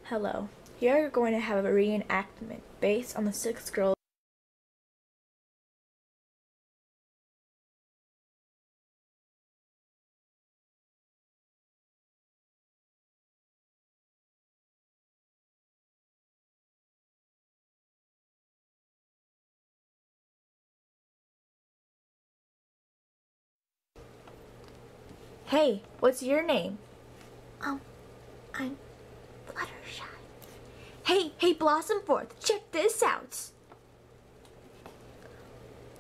Hello. Here you're going to have a reenactment based on the six girls. Hey, what's your name? I'm Fluttershy. Hey, Blossomforth, check this out.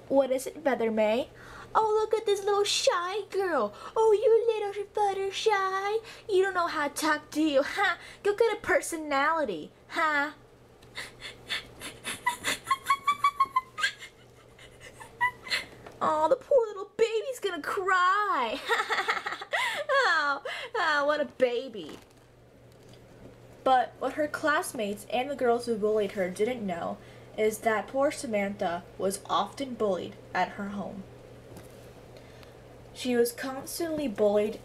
What is it, Feather May? Oh, look at this little shy girl. Oh, you little Fluttershy. You don't know how to talk, do you? Ha! Go get a personality. Ha! Oh, the poor little baby's gonna cry. Oh, what a baby. But what her classmates and the girls who bullied her didn't know is that poor Samantha was often bullied at her home. She was constantly bullied.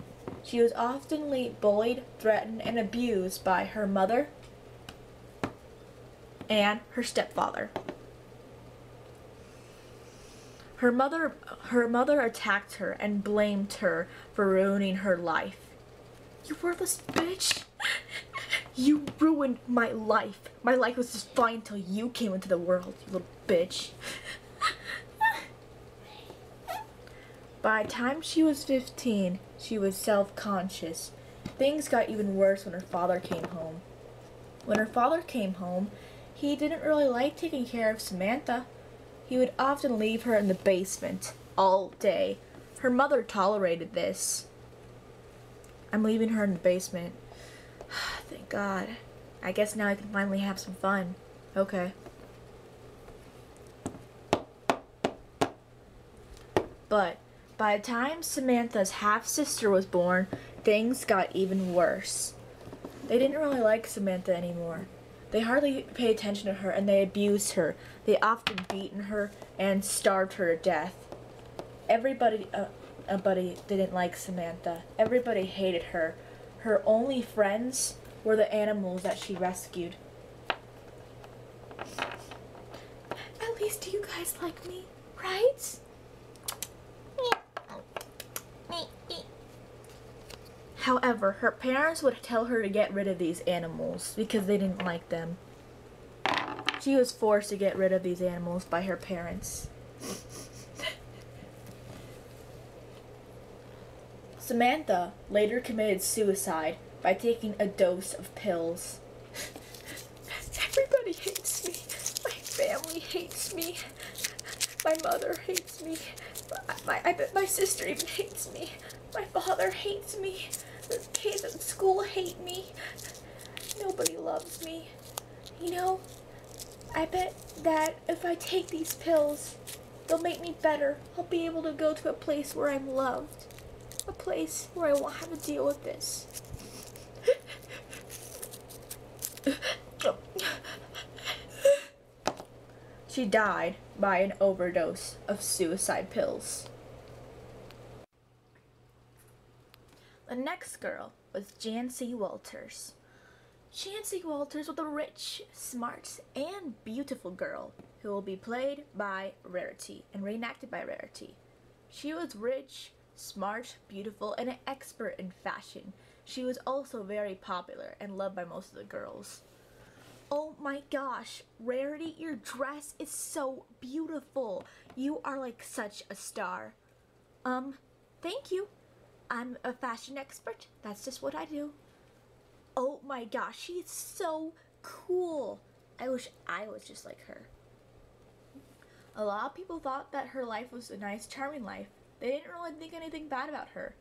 She was often bullied, threatened, and abused by her mother and her stepfather. Her mother attacked her and blamed her for ruining her life. You worthless bitch! You ruined my life. My life was just fine until you came into the world, you little bitch. By the time she was 15, she was self-conscious. Things got even worse when her father came home. When her father came home, he didn't really like taking care of Samantha. He would often leave her in the basement all day. Her mother tolerated this. I'm leaving her in the basement. Thank God. I guess now I can finally have some fun. Okay. But by the time Samantha's half-sister was born, things got even worse. They didn't really like Samantha anymore. They hardly paid attention to her, and they abused her. They often beaten her and starved her to death. Everybody didn't like Samantha. Everybody hated her. Her only friends were the animals that she rescued. At least you guys like me, right? However, her parents would tell her to get rid of these animals because they didn't like them. She was forced to get rid of these animals by her parents. Samantha later committed suicide by taking a dose of pills. Everybody hates me. My family hates me. My mother hates me. I bet my sister even hates me. My father hates me. The kids at school hate me. Nobody loves me. You know, I bet that if I take these pills, they'll make me better. I'll be able to go to a place where I'm loved. A place where I won't have to deal with this. She died by an overdose of suicide pills. The next girl was Jancy Walters. Jancy Walters was a rich, smart, and beautiful girl who will be played by Rarity and reenacted by Rarity. She was rich, smart, beautiful, and an expert in fashion. She was also very popular and loved by most of the girls. Oh my gosh, Rarity, your dress is so beautiful. You are like such a star. Thank you. I'm a fashion expert. That's just what I do. Oh my gosh, she's so cool. I wish I was just like her. A lot of people thought that her life was a nice, charming life. They didn't really think anything bad about her.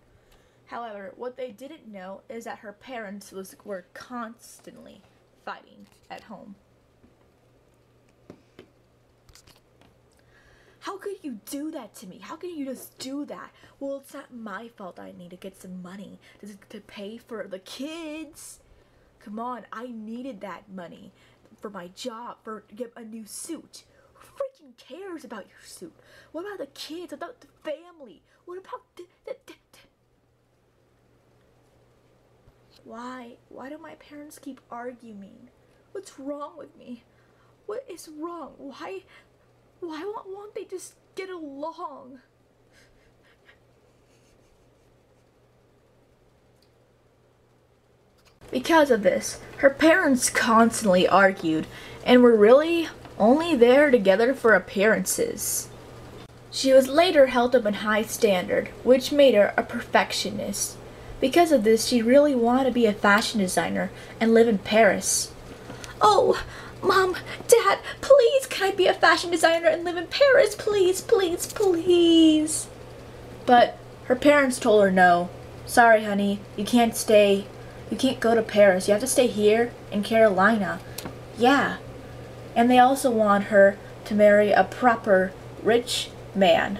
However, what they didn't know is that her parents were constantly fighting at home. How could you do that to me? How can you just do that? Well, it's not my fault I need to get some money to pay for the kids. Come on, I needed that money for my job, to get a new suit. Who freaking cares about your suit? What about the kids? What about the family? What about Why? Why do my parents keep arguing? What's wrong with me? What is wrong? Why won't they just get along? Because of this, her parents constantly argued and were really only there together for appearances. She was later held up in high standard, which made her a perfectionist. Because of this, she really wanted to be a fashion designer and live in Paris. Oh, Mom, Dad, please, can I be a fashion designer and live in Paris? Please, please, please. But her parents told her no. Sorry, honey, you can't stay. You can't go to Paris. You have to stay here in Carolina. Yeah. And they also want her to marry a proper rich man.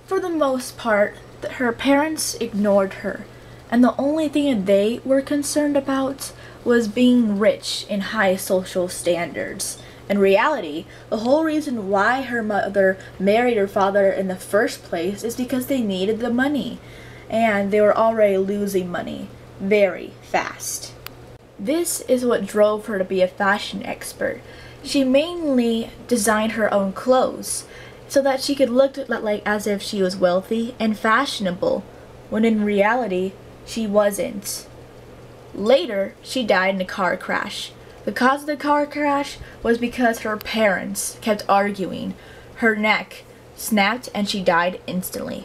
For the most part, her parents ignored her, and the only thing they were concerned about was being rich in high social standards. In reality, the whole reason why her mother married her father in the first place is because they needed the money, and they were already losing money very fast. This is what drove her to be a fashion expert. She mainly designed her own clothes so that she could look like as if she was wealthy and fashionable, when in reality, she wasn't. Later, she died in a car crash. The cause of the car crash was because her parents kept arguing. Her neck snapped and she died instantly.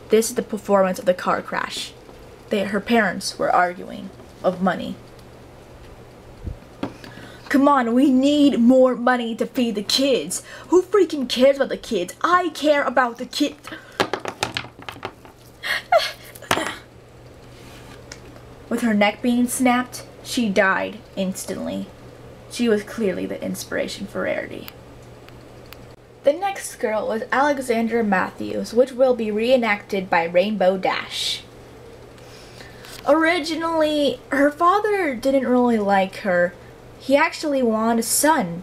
This is the performance of the car crash. Her parents were arguing of money. Come on, we need more money to feed the kids. Who freaking cares about the kids? I care about the kids. With her neck being snapped, she died instantly. She was clearly the inspiration for Rarity. The next girl was Alexandra Matthews, which will be reenacted by Rainbow Dash. Originally, her father didn't really like her. He actually wanted a son,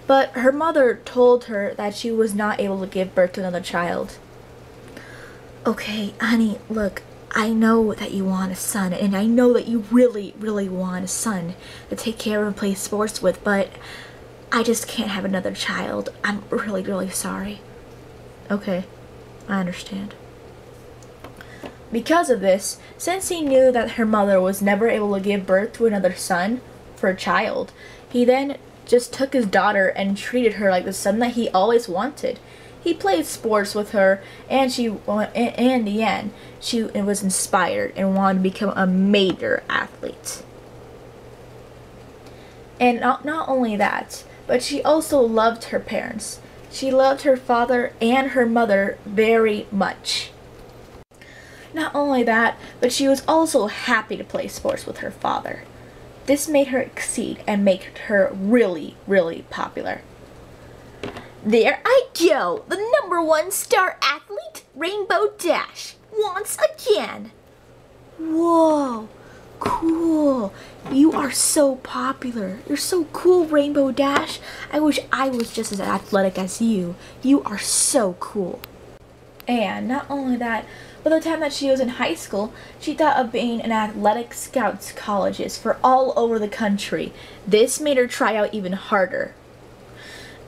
but her mother told her that she was not able to give birth to another child. Okay, honey, look, I know that you want a son, and I know that you really, really want a son to take care of and play sports with, but I just can't have another child. I'm really, really sorry. Okay, I understand. Because of this, since he knew that her mother was never able to give birth to another son for a child, he then just took his daughter and treated her like the son that he always wanted. He played sports with her, and in the end, she was inspired and wanted to become a major athlete. And not only that, but she also loved her parents. She loved her father and her mother very much. Not only that, but she was also happy to play sports with her father. This made her exceed and make her really, really popular. There I go! The #1 star athlete, Rainbow Dash, once again! Whoa! Cool! You are so popular. You're so cool, Rainbow Dash. I wish I was just as athletic as you. You are so cool. And not only that, by the time that she was in high school, she thought of being an athletic scouts colleges for all over the country. This made her try out even harder.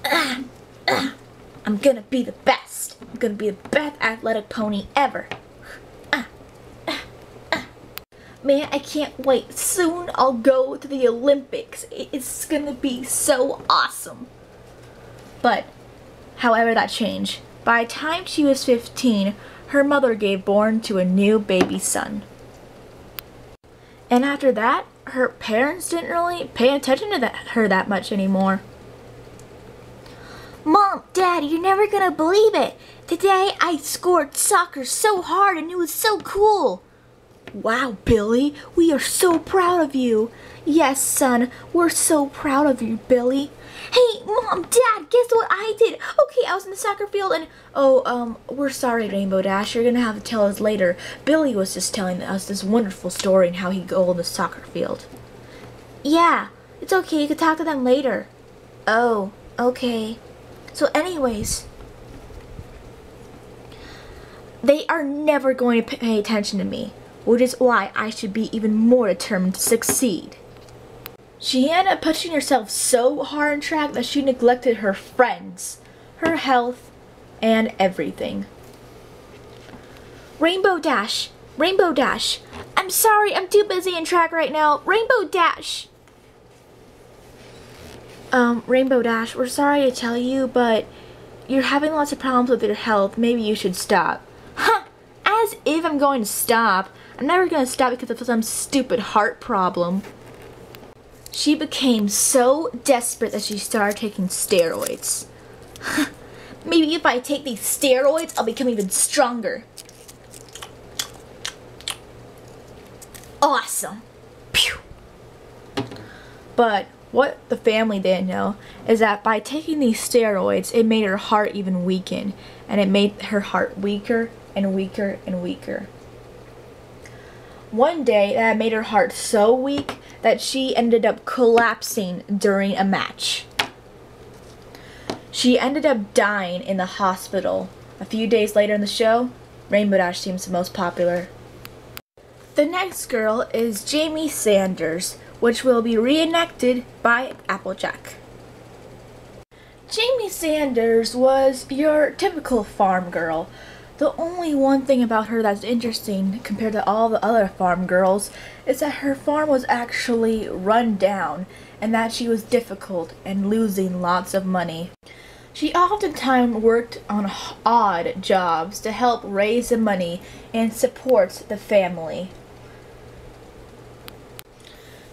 I'm gonna be the best. I'm gonna be the best athletic pony ever. Man, I can't wait. Soon I'll go to the Olympics. It's gonna be so awesome. But, however that changed, by the time she was 15, her mother gave birth to a new baby son. And after that, her parents didn't really pay attention to her that much anymore. Mom, Dad, you're never gonna believe it. Today I scored soccer so hard and it was so cool. Wow, Billy, we are so proud of you. Yes, son, we're so proud of you, Billy. Hey, Mom, Dad, guess what I did? Okay, I was in the soccer field and, we're sorry, Rainbow Dash. You're gonna have to tell us later. Billy was just telling us this wonderful story and how he go on the soccer field. Yeah, it's okay. You can talk to them later. Oh, okay. So anyways, they are never going to pay attention to me. which is why I should be even more determined to succeed. She ended up pushing herself so hard on track that she neglected her friends, her health, and everything. Rainbow Dash! Rainbow Dash! I'm sorry, I'm too busy in track right now. Rainbow Dash! Rainbow Dash, we're sorry to tell you, but you're having lots of problems with your health. Maybe you should stop. Huh! As if I'm going to stop. I'm never going to stop because of some stupid heart problem. She became so desperate that she started taking steroids. Maybe if I take these steroids, I'll become even stronger. Awesome. Pew. But what the family didn't know is that by taking these steroids, it made her heart even weaken, and it made her heart weaker and weaker and weaker. One day, that made her heart so weak that she ended up collapsing during a match. She ended up dying in the hospital. A few days later in the show, Rainbow Dash seems the most popular. The next girl is Jamie Sanders, which will be reenacted by Applejack. Jamie Sanders was your typical farm girl. The only one thing about her that's interesting compared to all the other farm girls is that her farm was actually run down and that she was difficult and losing lots of money. She oftentimes worked on odd jobs to help raise the money and support the family.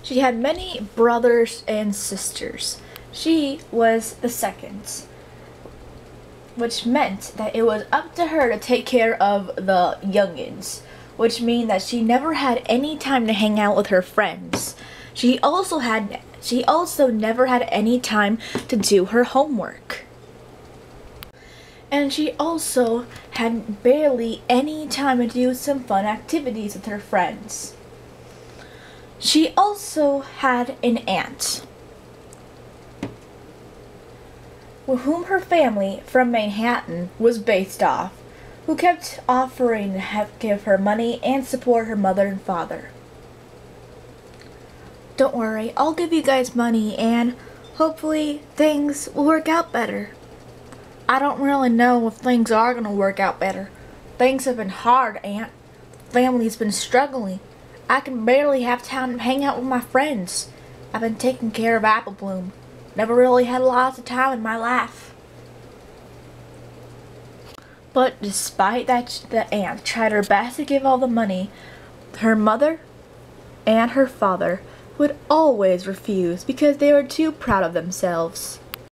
She had many brothers and sisters. She was the second, which meant that it was up to her to take care of the youngins, which means that she never had any time to hang out with her friends. She also never had any time to do her homework. And she also had barely any time to do some fun activities with her friends. She also had an aunt, with whom her family from Manhattan was based off, who kept offering to give her money and support her mother and father. Don't worry, I'll give you guys money and hopefully things will work out better. I don't really know if things are going to work out better. Things have been hard, Aunt. Family's been struggling. I can barely have time to hang out with my friends. I've been taking care of Apple Bloom. Never really had lots of time in my life. But despite that, the aunt tried her best to give all the money. Her mother and her father would always refuse because they were too proud of themselves.